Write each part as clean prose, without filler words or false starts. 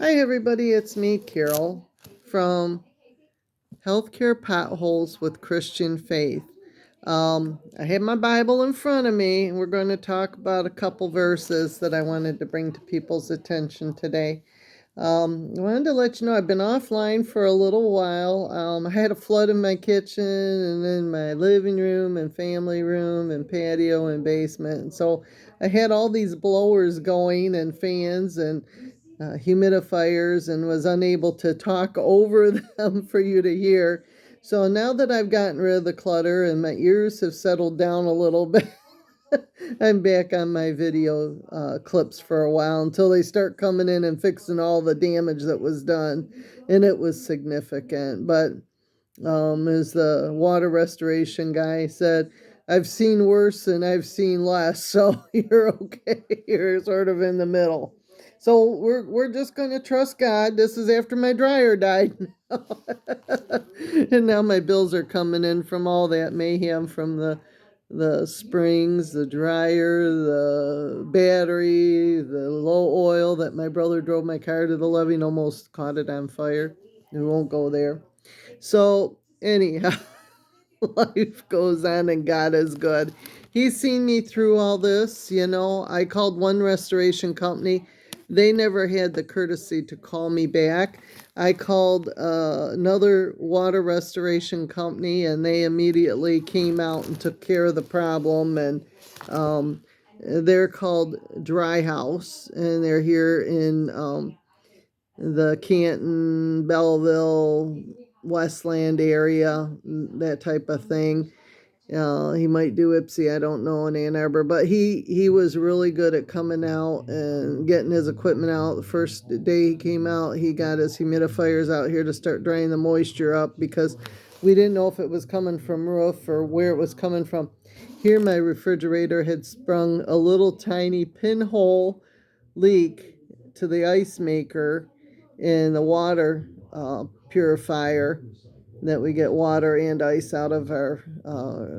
Hi, everybody. It's me, Carol, from Healthcare Potholes with Christian Faith. I have my Bible in front of me, and we're going to talk about a couple verses that I wanted to bring to people's attention today. I wanted to let you know I've been offline for a little while. I had a flood in my kitchen and in my living room and family room and patio and basement. And so I had all these blowers going and fans and humidifiers and was unable to talk over them for you to hear. So now that I've gotten rid of the clutter and my ears have settled down a little bit, I'm back on my video clips for a while until they start coming in and fixing all the damage that was done. And it was significant. But as the water restoration guy said, I've seen worse and I've seen less, so you're okay. You're sort of in the middle. So we're just gonna trust God. This is after my dryer died, and now my bills are coming in from all that mayhem from the springs, the dryer, the battery, the low oil that my brother drove my car to the levee and almost caught it on fire. We won't go there. So, anyhow, life goes on and God is good. He's seen me through all this. I called one restoration company. They never had the courtesy to call me back. I called another water restoration company, and they immediately came out and took care of the problem. And they're called Dry House, and they're here in the Canton, Belleville, Westland area, that type of thing. He might do Ipsy, I don't know, in Ann Arbor, but he was really good at coming out and getting his equipment out. The first day he came out, he got his humidifiers out here to start drying the moisture up because we didn't know if it was coming from roof or where it was coming from. Here, my refrigerator had sprung a little tiny pinhole leak to the ice maker in the water purifier that we get water and ice out of our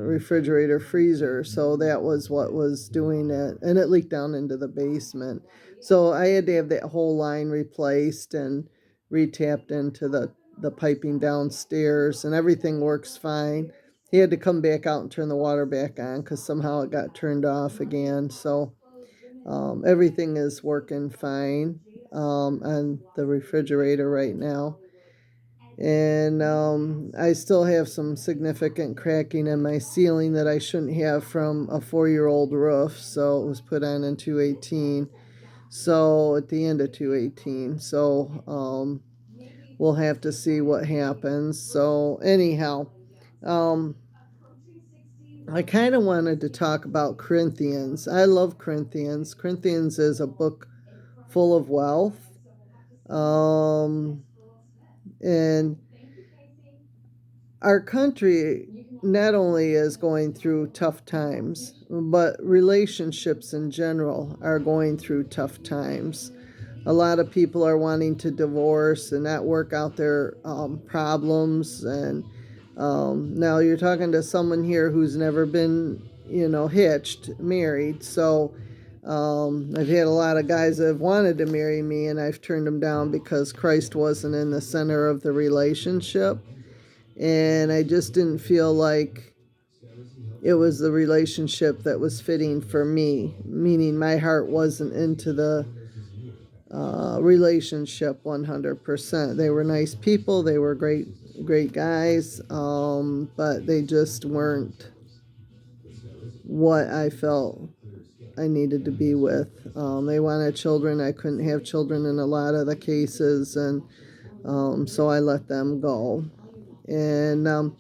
refrigerator freezer. So that was what was doing it. And it leaked down into the basement. So I had to have that whole line replaced and retapped into the piping downstairs, and everything works fine. He had to come back out and turn the water back on because somehow it got turned off again. So everything is working fine on the refrigerator right now. And I still have some significant cracking in my ceiling that I shouldn't have from a 4-year-old roof. So it was put on in 218. So at the end of 218. So we'll have to see what happens. So anyhow, um, I kind of wanted to talk about Corinthians. I love Corinthians. Corinthians is a book full of wealth. And our country not only is going through tough times, but relationships in general are going through tough times. A lot of people are wanting to divorce and not work out their problems. And now you're talking to someone here who's never been, hitched, married. So I've had a lot of guys that have wanted to marry me, and I've turned them down because Christ wasn't in the center of the relationship. And I just didn't feel like it was the relationship that was fitting for me, meaning my heart wasn't into the relationship 100%. They were nice people, they were great guys, but they just weren't what I felt I needed to be with. They wanted children. I couldn't have children in a lot of the cases, and so I let them go. And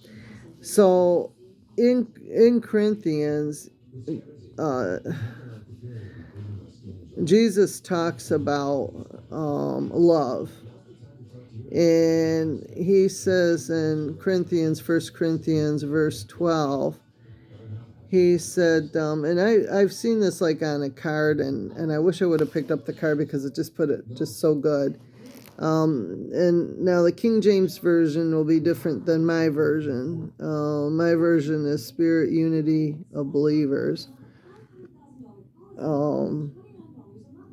so in Corinthians, uh, Jesus talks about love. And he says in Corinthians, 1 Corinthians verse 12, he said, and I've seen this like on a card, and I wish I would have picked up the card because it just put it just so good. And now the King James Version will be different than my version. My version is Spirit Unity of Believers.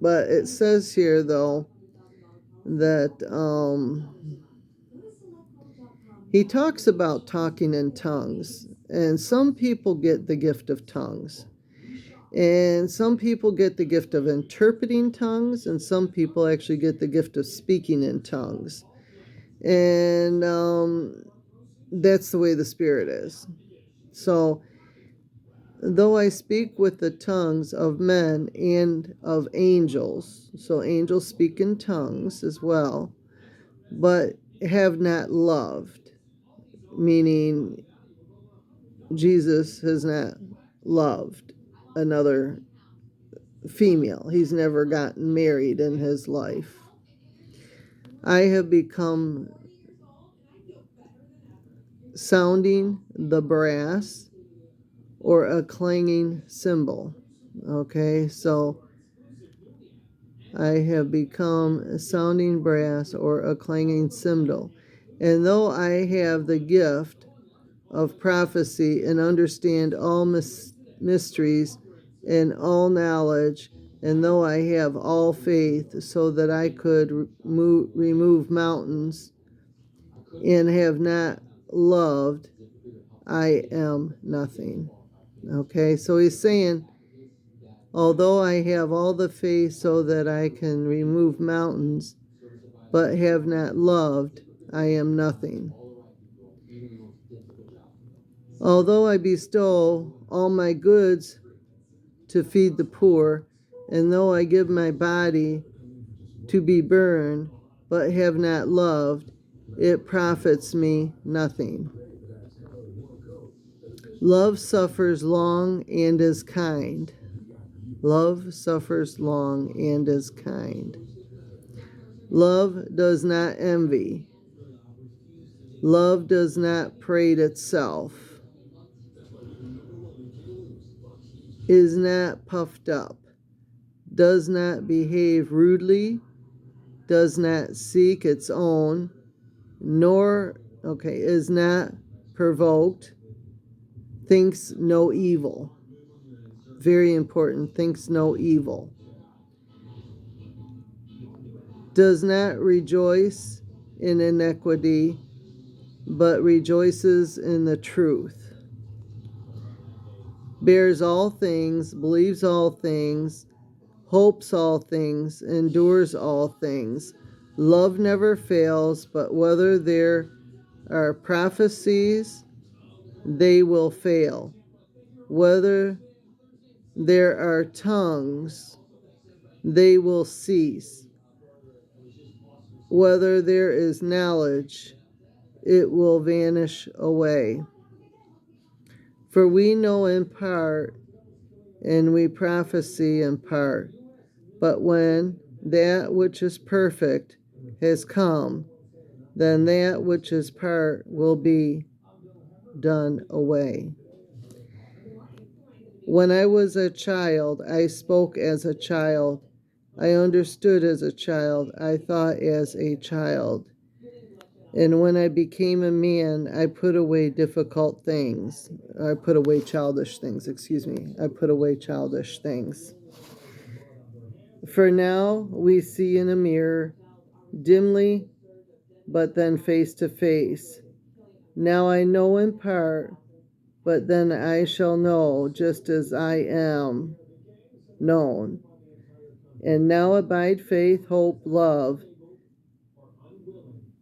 But it says here, though, that he talks about talking in tongues, and some people get the gift of tongues. And some people get the gift of interpreting tongues, and some people actually get the gift of speaking in tongues. And that's the way the Spirit is. So, though I speak with the tongues of men and of angels, so angels speak in tongues as well, but have not loved, meaning Jesus has not loved another female. He's never gotten married in his life. I have become sounding the brass or a clanging cymbal. Okay, so I have become a sounding brass or a clanging cymbal. And though I have the gift of prophecy and understand all mysteries and all knowledge, and though I have all faith so that I could remove mountains and have not loved, I am nothing. Okay, so he's saying, although I have all the faith so that I can remove mountains, but have not loved, I am nothing. Although I bestow all my goods to feed the poor, and though I give my body to be burned, but have not loved, it profits me nothing. Love suffers long and is kind. Love suffers long and is kind. Love does not envy. Love does not parade itself, is not puffed up, does not behave rudely, does not seek its own, is not provoked, thinks no evil. Very important, thinks no evil. Does not rejoice in iniquity, but rejoices in the truth. Bears all things, believes all things, hopes all things, endures all things. Love never fails, but whether there are prophecies, they will fail. Whether there are tongues, they will cease. Whether there is knowledge, it will vanish away. For we know in part, and we prophesy in part. But when that which is perfect has come, then that which is part will be done away. When I was a child, I spoke as a child. I understood as a child. I thought as a child. And when I became a man, I put away difficult things. I put away childish things, I put away childish things. For now we see in a mirror, dimly, but then face to face. Now I know in part, but then I shall know just as I am known. And now abide faith, hope, love,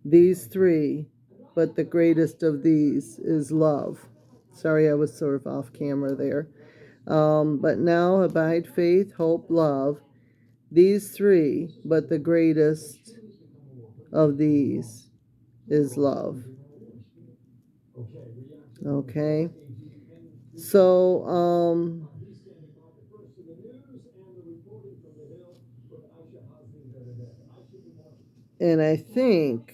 these three, but the greatest of these is love. Sorry, I was sort of off camera there. But now abide faith, hope, love, these three, but the greatest of these is love. Okay? So, and I think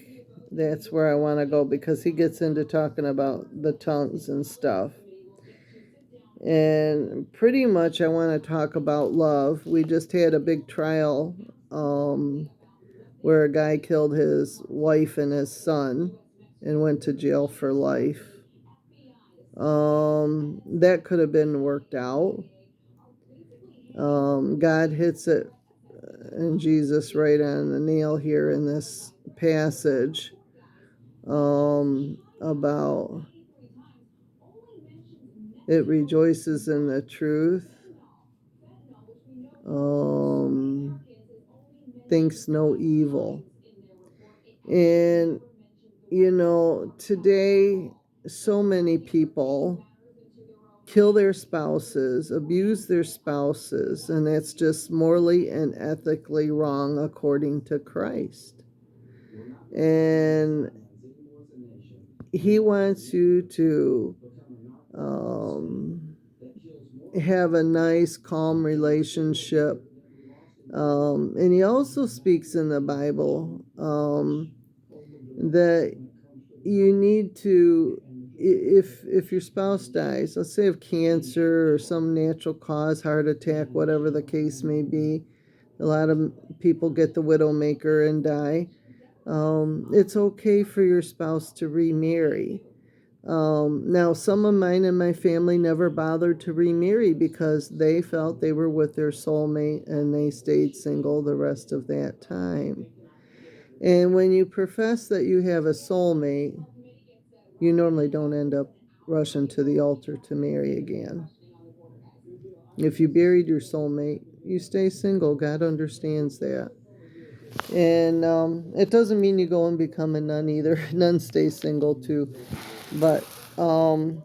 that's where I want to go because he gets into talking about the tongues and stuff. And pretty much I want to talk about love. We just had a big trial where a guy killed his wife and his son and went to jail for life. That could have been worked out. God hits it and Jesus right on the nail here in this passage about it rejoices in the truth, um, thinks no evil. And, today, so many people kill their spouses, abuse their spouses, and that's just morally and ethically wrong according to Christ. And He wants you to have a nice, calm relationship. And He also speaks in the Bible that you need to, if your spouse dies, let's say of cancer or some natural cause, heart attack, whatever the case may be, a lot of people get the widowmaker and die. It's okay for your spouse to remarry. Now, some of mine in my family never bothered to remarry because they felt they were with their soulmate and they stayed single the rest of that time. And when you profess that you have a soulmate, you normally don't end up rushing to the altar to marry again. If you buried your soulmate, you stay single. God understands that. And it doesn't mean you go and become a nun either. Nuns stay single too. But, and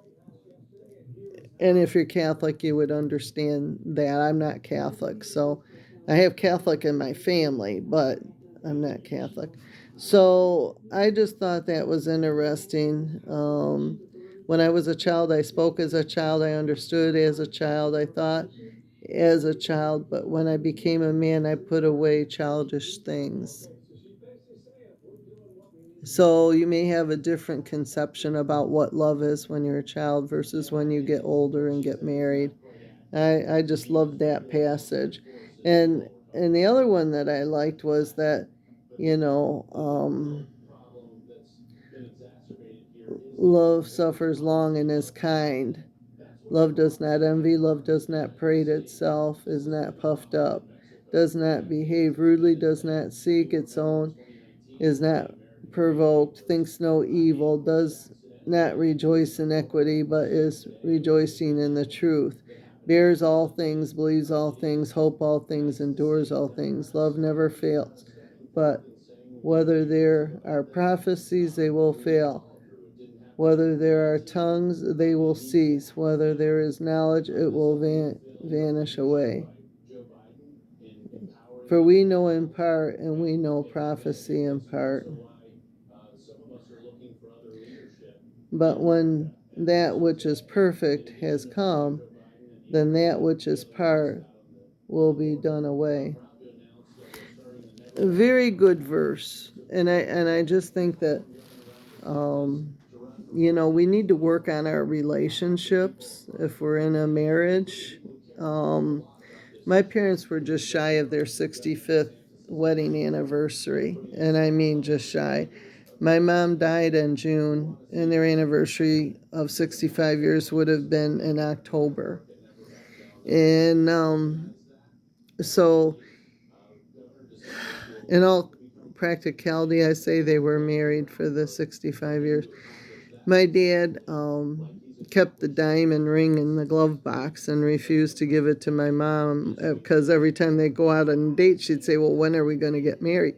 if you're Catholic, you would understand that. I'm not Catholic. So I have Catholic in my family, but I'm not Catholic. So I just thought that was interesting. When I was a child, I spoke as a child. I understood as a child. I thought as a child. But when I became a man, I put away childish things. So you may have a different conception about what love is when you're a child versus when you get older and get married. I just loved that passage. And the other one that I liked was that, you know, love suffers long and is kind. Love does not envy, love does not parade itself, is not puffed up, does not behave rudely, does not seek its own, is not provoked, thinks no evil, does not rejoice in equity, but is rejoicing in the truth, bears all things, believes all things, hope all things, endures all things. Love never fails, but whether there are prophecies, they will fail. Whether there are tongues, they will cease. Whether there is knowledge, it will vanish away. For we know in part, and we know prophecy in part. But when that which is perfect has come, then that which is part will be done away. A very good verse. And I just think that we need to work on our relationships if we're in a marriage. My parents were just shy of their 65th wedding anniversary, and I mean just shy. My mom died in June, and their anniversary of 65 years would have been in October. And so, in all practicality, I say they were married for the 65 years. My dad kept the diamond ring in the glove box and refused to give it to my mom because every time they go out on a date, she'd say, "Well, when are we going to get married?"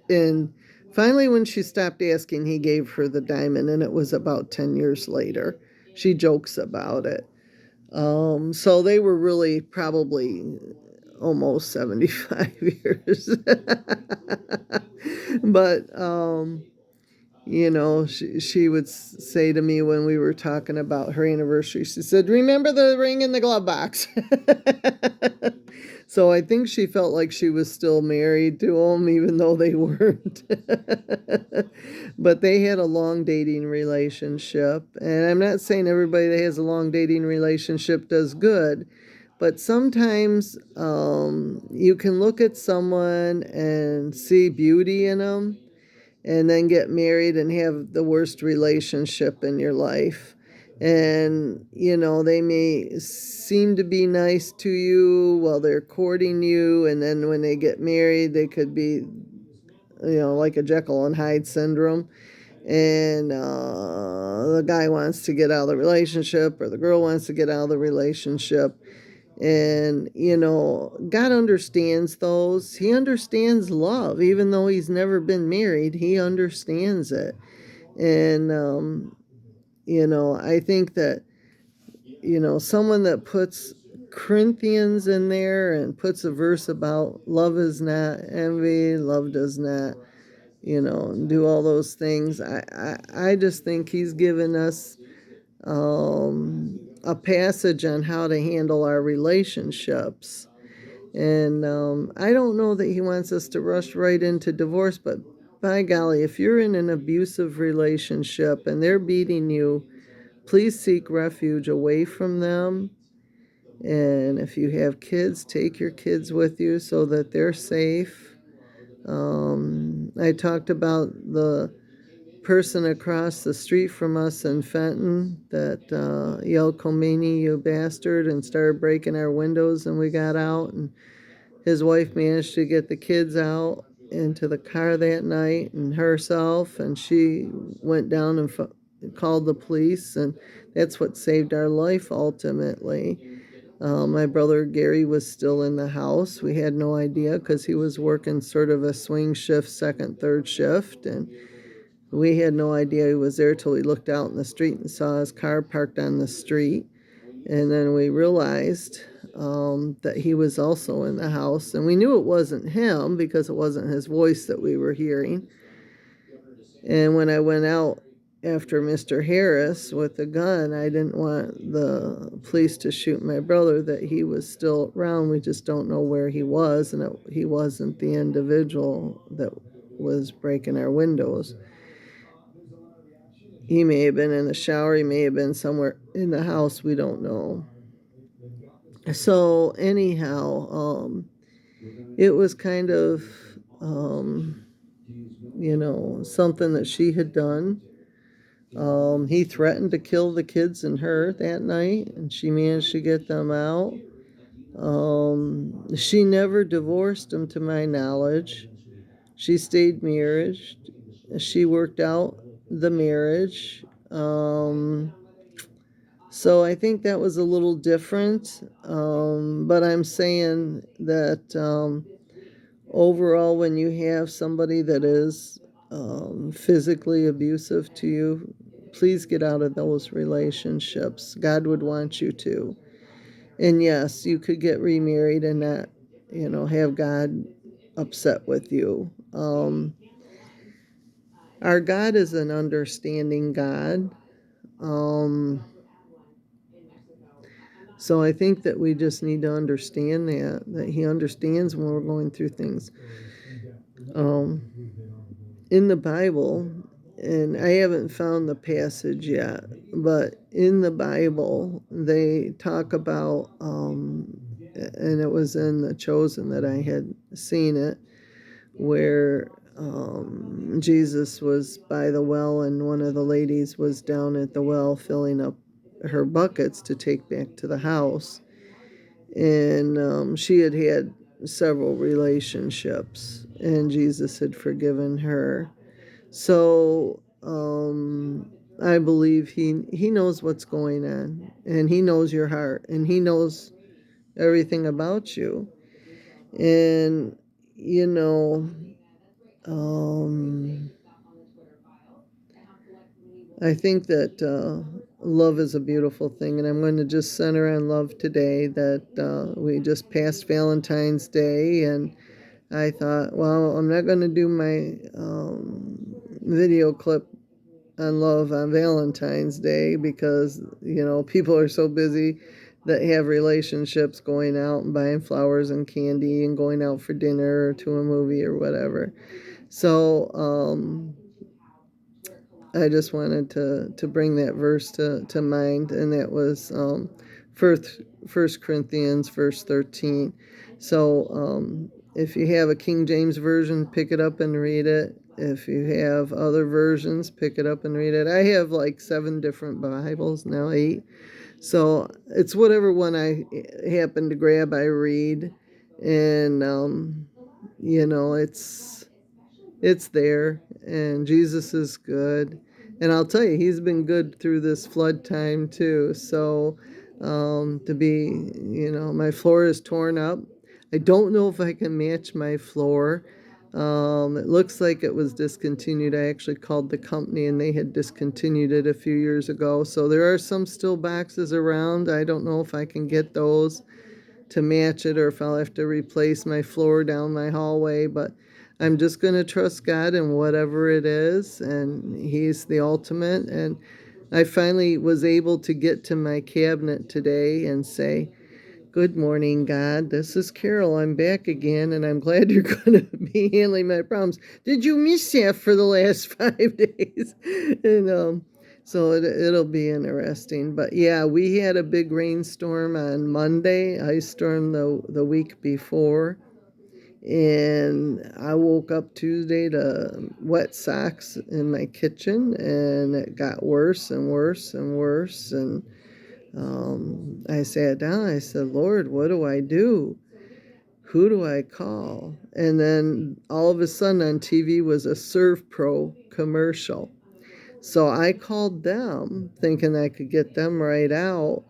And finally, when she stopped asking, he gave her the diamond, and it was about 10 years later. She jokes about it. So they were really probably almost 75 years. But she would say to me when we were talking about her anniversary, she said, "Remember the ring in the glove box." So I think she felt like she was still married to him, even though they weren't. But they had a long dating relationship. And I'm not saying everybody that has a long dating relationship does good, but sometimes you can look at someone and see beauty in them and then get married and have the worst relationship in your life. And, they may seem to be nice to you while they're courting you, and then when they get married, they could be, like a Jekyll and Hyde syndrome. And the guy wants to get out of the relationship, or the girl wants to get out of the relationship. And, God understands those. He understands love, even though he's never been married, he understands it. And, I think that, someone that puts Corinthians in there and puts a verse about love is not envy, love does not, do all those things. I just think he's given us a passage on how to handle our relationships. And I don't know that he wants us to rush right into divorce, but by golly, if you're in an abusive relationship and they're beating you, please seek refuge away from them. And if you have kids, take your kids with you so that they're safe. I talked about the person across the street from us in Fenton that yelled, "Khomeini, you bastard," and started breaking our windows, and we got out, and his wife managed to get the kids out into the car that night and herself, and she went down and called the police, and that's what saved our life ultimately. My brother Gary was still in the house. We had no idea because he was working sort of a swing shift, second, third shift, and we had no idea he was there till we looked out in the street and saw his car parked on the street. And then we realized that he was also in the house. And we knew it wasn't him because it wasn't his voice that we were hearing. And when I went out after Mr. Harris with the gun, I didn't want the police to shoot my brother, that he was still around. We just don't know where he was, and he wasn't the individual that was breaking our windows. He may have been in the shower, he may have been somewhere in the house, we don't know. So anyhow, it was kind of, something that she had done. He threatened to kill the kids and her that night, and she managed to get them out. She never divorced him, to my knowledge. She stayed married. She worked out the marriage. So I think that was a little different. But I'm saying that overall, when you have somebody that is physically abusive to you, please get out of those relationships. God would want you to. And yes, you could get remarried and not, have God upset with you. Our God is an understanding God. So I think that we just need to understand that he understands when we're going through things. In the Bible, and I haven't found the passage yet, but in the Bible, they talk about, and it was in The Chosen that I had seen it, where Jesus was by the well, and one of the ladies was down at the well filling up her buckets to take back to the house. And she had had several relationships, and Jesus had forgiven her. So I believe he knows what's going on, and he knows your heart, and he knows everything about you. And you know, um, I think that love is a beautiful thing, and I'm going to just center on love today. That we just passed Valentine's Day, and I thought, well, I'm not going to do my video clip on love on Valentine's Day because, people are so busy that have relationships, going out and buying flowers and candy and going out for dinner or to a movie or whatever. So I just wanted to bring that verse to mind, and that was First Corinthians verse 13. So if you have a King James version, pick it up and read it. If you have other versions, pick it up and read it. I have like 7 different Bibles now, 8. So it's whatever one I happen to grab, I read. And, it's there, and Jesus is good. And I'll tell you, he's been good through this flood time too. So, my floor is torn up. I don't know if I can match my floor. It looks like it was discontinued. I actually called the company and they had discontinued it a few years ago. So there are some still boxes around. I don't know if I can get those to match it or if I'll have to replace my floor down my hallway, but I'm just going to trust God in whatever it is, and He's the ultimate. And I finally was able to get to my cabinet today and say, "Good morning, God. This is Carol. I'm back again, and I'm glad you're going to be handling my problems. Did you miss that for the last 5 days?" And so it'll be interesting. But yeah, we had a big rainstorm on Monday, ice storm the week before. And I woke up Tuesday to wet socks in my kitchen, and it got worse and worse and worse. And I sat down. I said, "Lord, what do I do? Who do I call?" And then all of a sudden on TV was a Serve Pro commercial. So I called them thinking I could get them right out,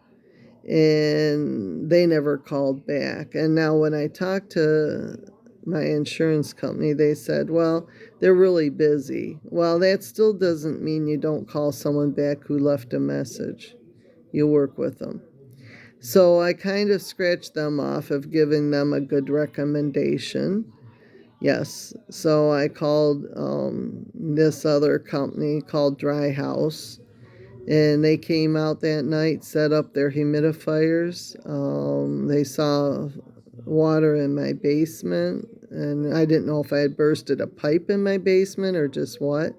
and they never called back. And now when I talked to my insurance company, they said, "Well, they're really busy." Well, that still doesn't mean you don't call someone back who left a message. You work with them. So I kind of scratched them off of giving them a good recommendation. Yes. So I called this other company called Dry House, and they came out that night, set up their humidifiers. They saw water in my basement, and I didn't know if I had bursted a pipe in my basement or just what.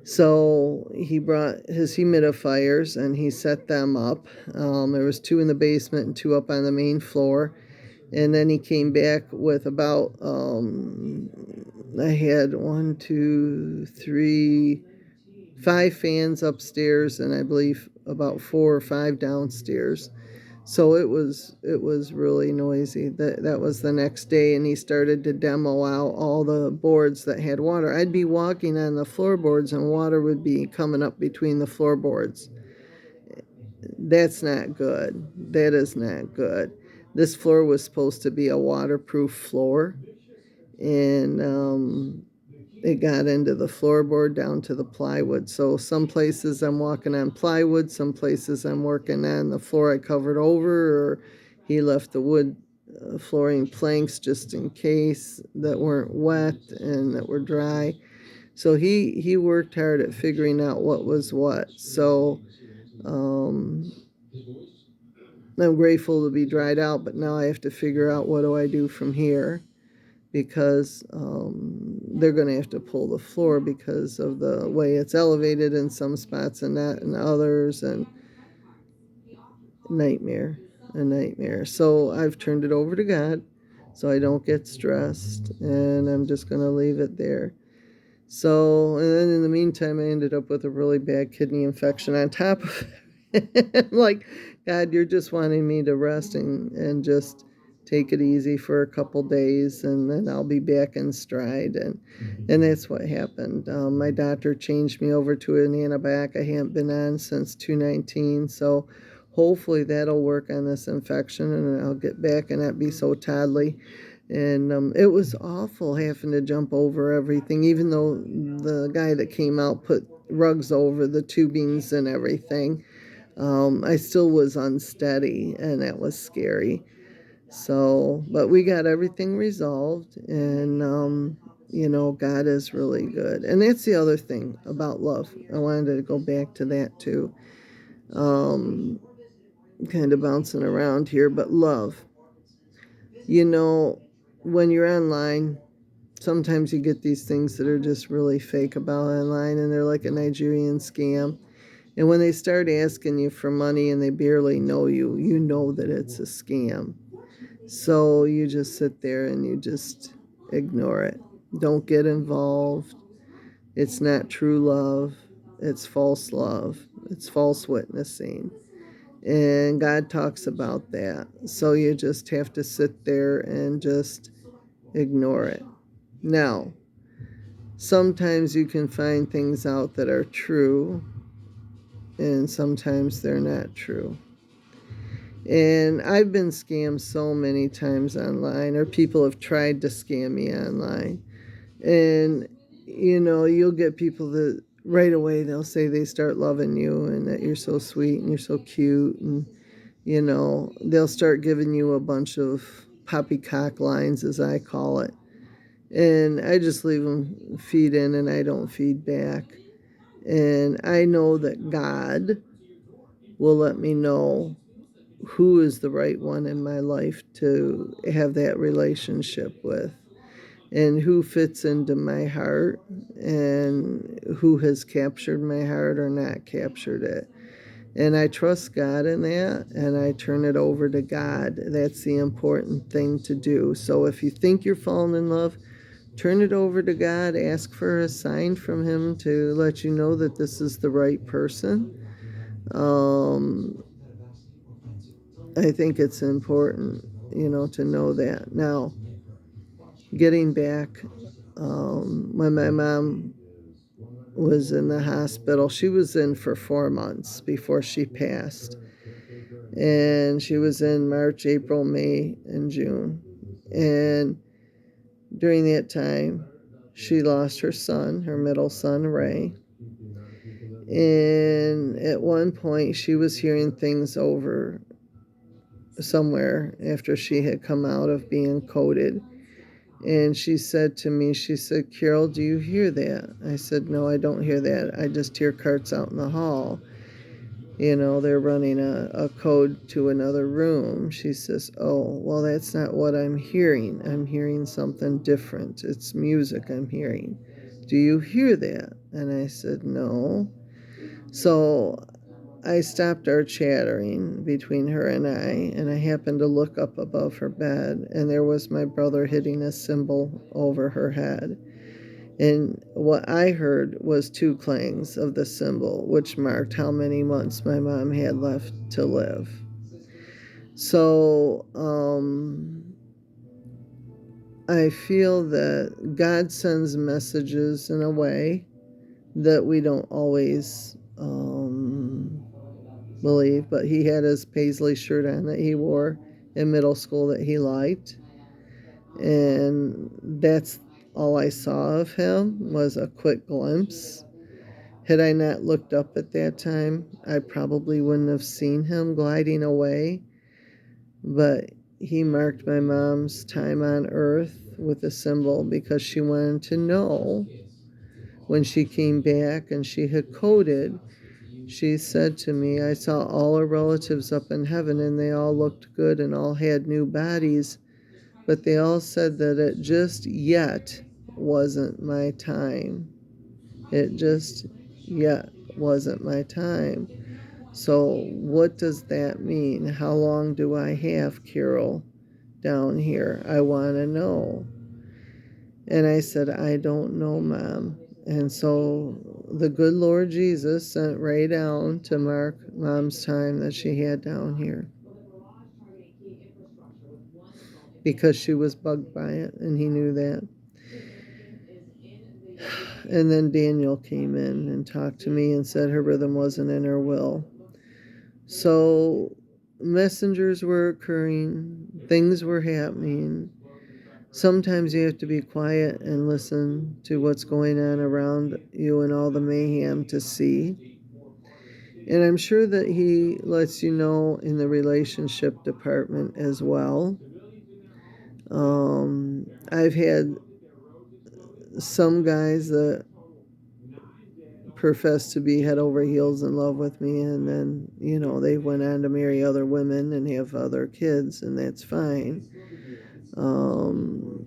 So he brought his humidifiers and he set them up. There was 2 in the basement and 2 up on the main floor. And then he came back with about I had 1, 2, 3, 5 fans upstairs, and I believe about 4 or 5 downstairs. So it was really noisy. That was the next day, and he started to demo out all the boards that had water. I'd be walking on the floorboards, and water would be coming up between the floorboards. That's not good. That is not good. This floor was supposed to be a waterproof floor, and it got into the floorboard down to the plywood. So some places I'm walking on plywood, some places I'm working on the floor I covered over, or he left the wood flooring planks just in case that weren't wet and that were dry. So he worked hard at figuring out what was what. So um, I'm grateful to be dried out, but now I have to figure out what do I do from here, because they're going to have to pull the floor because of the way it's elevated in some spots and not in others, and nightmare, a nightmare. So I've turned it over to God so I don't get stressed, and I'm just going to leave it there. So, and then in the meantime, I ended up with a really bad kidney infection on top of it. I'm like, "God, you're just wanting me to rest and just take it easy for a couple days, and then I'll be back in stride." And that's what happened. My doctor changed me over to an antibiotic I haven't been on since 2019. So hopefully that'll work on this infection, and I'll get back and not be so toddly. And it was awful having to jump over everything, even though the guy that came out put rugs over the tubings and everything. I still was unsteady, and that was scary. So, but we got everything resolved, and God is really good. And that's the other thing about love. I wanted to go back to that too. Um, Kind of bouncing around here, but love. You know, when you're online, sometimes you get these things that are just really fake about online, and they're like a Nigerian scam. And when they start asking you for money and they barely know you, you know that it's a scam. So you just sit there and you just ignore it. Don't get involved. It's not true love. It's false love. It's false witnessing. And God talks about that. So you just have to sit there and just ignore it. Now, sometimes you can find things out that are true, and sometimes they're not true. And I've been scammed so many times online, or people have tried to scam me online. And, you'll get people that right away they'll say they start loving you and that you're so sweet and you're so cute. And, they'll start giving you a bunch of poppycock lines, as I call it. And I just leave them feed in and I don't feed back. And I know that God will let me know who is the right one in my life to have that relationship with, and who fits into my heart, and who has captured my heart or not captured it. And I trust God in that, and I turn it over to God. That's the important thing to do. So if you think you're falling in love, turn it over to God. Ask for a sign from Him to let you know that this is the right person. Um, I think it's important, to know that. Now, getting back, when my mom was in the hospital, she was in for 4 months before she passed. And she was in March, April, May, and June. And during that time, she lost her son, her middle son, Ray. And at one point, she was hearing things over somewhere after she had come out of being coded. And she said to me, she said, Carol, do you hear that? I said, no, I don't hear that. I just hear carts out in the hall. They're running a code to another room. She says, oh, well, that's not what I'm hearing. I'm hearing something different. It's music I'm hearing. Do you hear that? And I said, no. So I stopped our chattering between her and I happened to look up above her bed, and there was my brother hitting a cymbal over her head. And what I heard was 2 clangs of the cymbal, which marked how many months my mom had left to live. So, I feel that God sends messages in a way that we don't always believe, but he had his paisley shirt on that he wore in middle school that he liked. And that's all I saw of him, was a quick glimpse. Had I not looked up at that time, I probably wouldn't have seen him gliding away. But he marked my mom's time on earth with a symbol because she wanted to know when she came back and she had coded. She said to me, I saw all her relatives up in heaven and they all looked good and all had new bodies, but they all said that it just yet wasn't my time. It just yet wasn't my time. So, what does that mean? How long do I have, Carol, down here? I want to know. And I said, I don't know, Mom. And so the good Lord Jesus sent Ray down to mark Mom's time that she had down here because she was bugged by it, and he knew that. And then Daniel came in and talked to me and said her rhythm wasn't in her will. So messengers were occurring, things were happening. Sometimes you have to be quiet and listen to what's going on around you and all the mayhem to see. And I'm sure that he lets you know in the relationship department as well. I've had some guys that profess to be head over heels in love with me, and then, they went on to marry other women and have other kids, and that's fine. Um,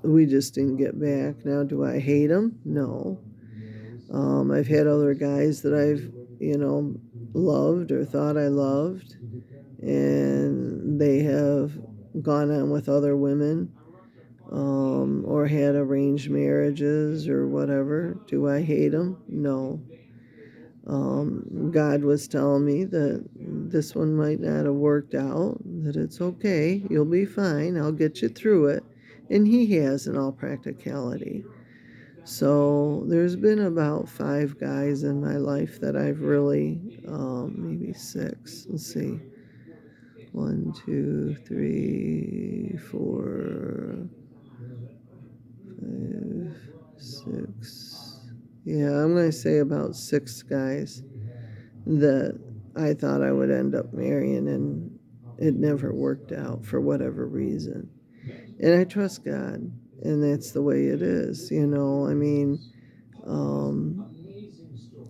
we just didn't get back. Now, do I hate them? No. I've had other guys that I've, loved or thought I loved, and they have gone on with other women. or had arranged marriages or whatever. Do I hate them? No. God was telling me that this one might not have worked out, that it's okay, you'll be fine, I'll get you through it. And He has in all practicality. So there's been about 5 guys in my life that I've really, maybe 6. Let's see. 1, 2, 3, 4, 5, 6. Yeah, I'm going to say about 6 guys that I thought I would end up marrying, and it never worked out for whatever reason. And I trust God, and that's the way it is, you know. I mean, um,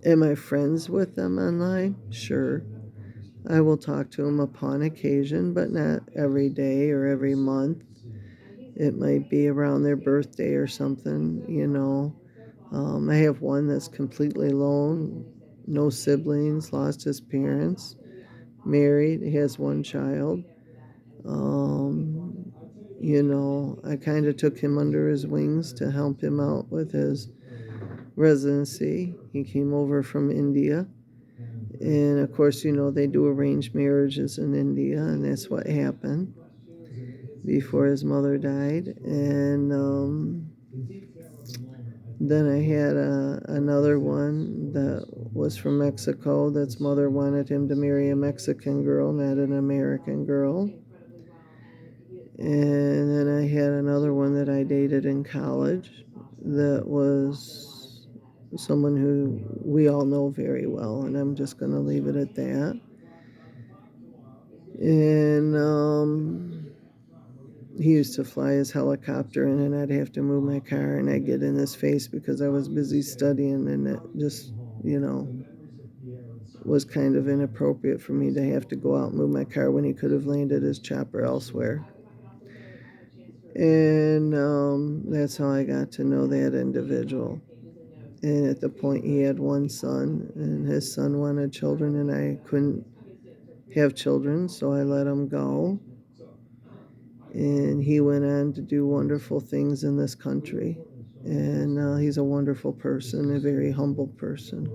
am I friends with them online? Sure. I will talk to them upon occasion, but not every day or every month. It might be around their birthday or something, you know. I have one that's completely alone, no siblings, lost his parents, married, has 1 child. Um, you know, I kind of took him under his wings to help him out with his residency. He came over from India. And of course, you know, they do arranged marriages in India, and that's what happened before his mother died. And then I had another one that was from Mexico, that's mother wanted him to marry a Mexican girl, not an American girl. And then I had another one that I dated in college that was someone who we all know very well, and I'm just going to leave it at that. And he used to fly his helicopter in, and I'd have to move my car, and I'd get in his face because I was busy studying, and it just, you know, was kind of inappropriate for me to have to go out and move my car when he could have landed his chopper elsewhere. And that's how I got to know that individual. And at the point, he had 1 son, and his son wanted children, and I couldn't have children, so I let him go. And he went on to do wonderful things in this country. And he's a wonderful person, a very humble person,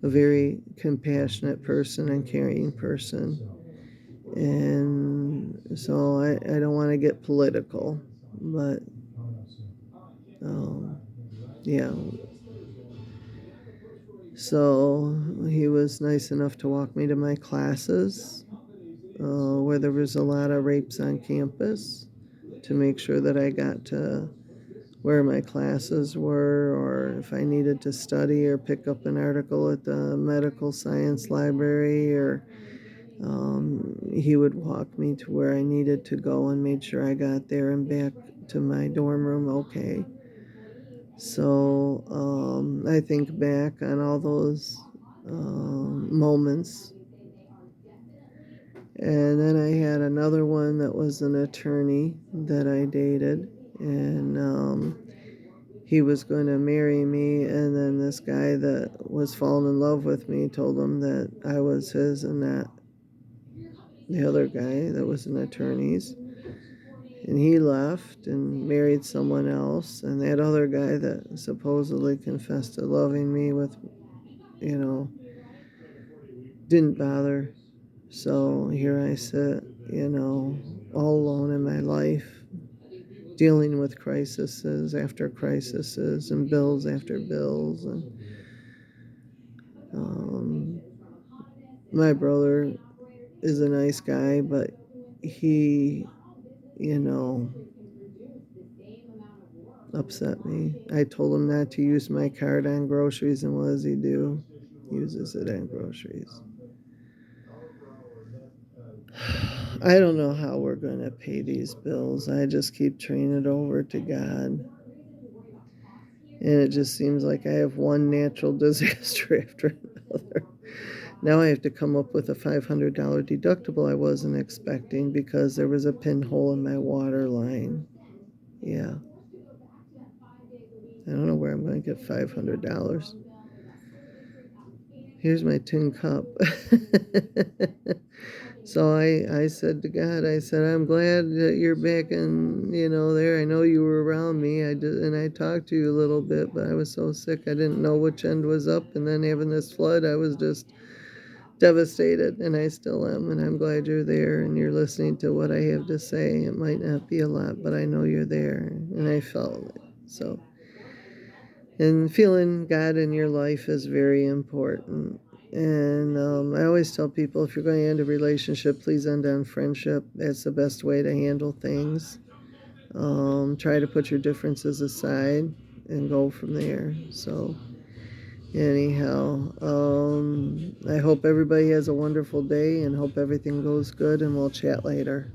a very compassionate person and caring person. And so I don't want to get political, but um, yeah. So he was nice enough to walk me to my classes, where there was a lot of rapes on campus, to make sure that I got to where my classes were, or if I needed to study or pick up an article at the medical science library, or he would walk me to where I needed to go and made sure I got there and back to my dorm room okay. So I think back on all those moments. And then I had another one that was an attorney that I dated, and he was going to marry me, and then this guy that was falling in love with me told him that I was his and not the other guy that was an attorney's. And he left and married someone else, and that other guy that supposedly confessed to loving me with, you know, didn't bother. So here I sit, you know, all alone in my life, dealing with crises after crises and bills after bills. And um, my brother is a nice guy, but he, you know, upset me. I told him not to use my card on groceries, and what does he do? He uses it on groceries. I don't know how we're going to pay these bills. I just keep turning it over to God. And it just seems like I have one natural disaster after another. Now I have to come up with a $500 deductible I wasn't expecting because there was a pinhole in my water line. Yeah. I don't know where I'm going to get $500. Here's my tin cup. So I said to God, I said, I'm glad that you're back in, there. I know you were around me. I did, and I talked to you a little bit, but I was so sick. I didn't know which end was up. And then having this flood, I was just devastated, and I still am. And I'm glad you're there and you're listening to what I have to say. It might not be a lot, but I know you're there. And I felt it. So, and feeling God in your life is very important. And I always tell people, if you're going to end a relationship, please end on friendship. That's the best way to handle things. Try to put your differences aside and go from there. So, anyhow, I hope everybody has a wonderful day and hope everything goes good, and we'll chat later.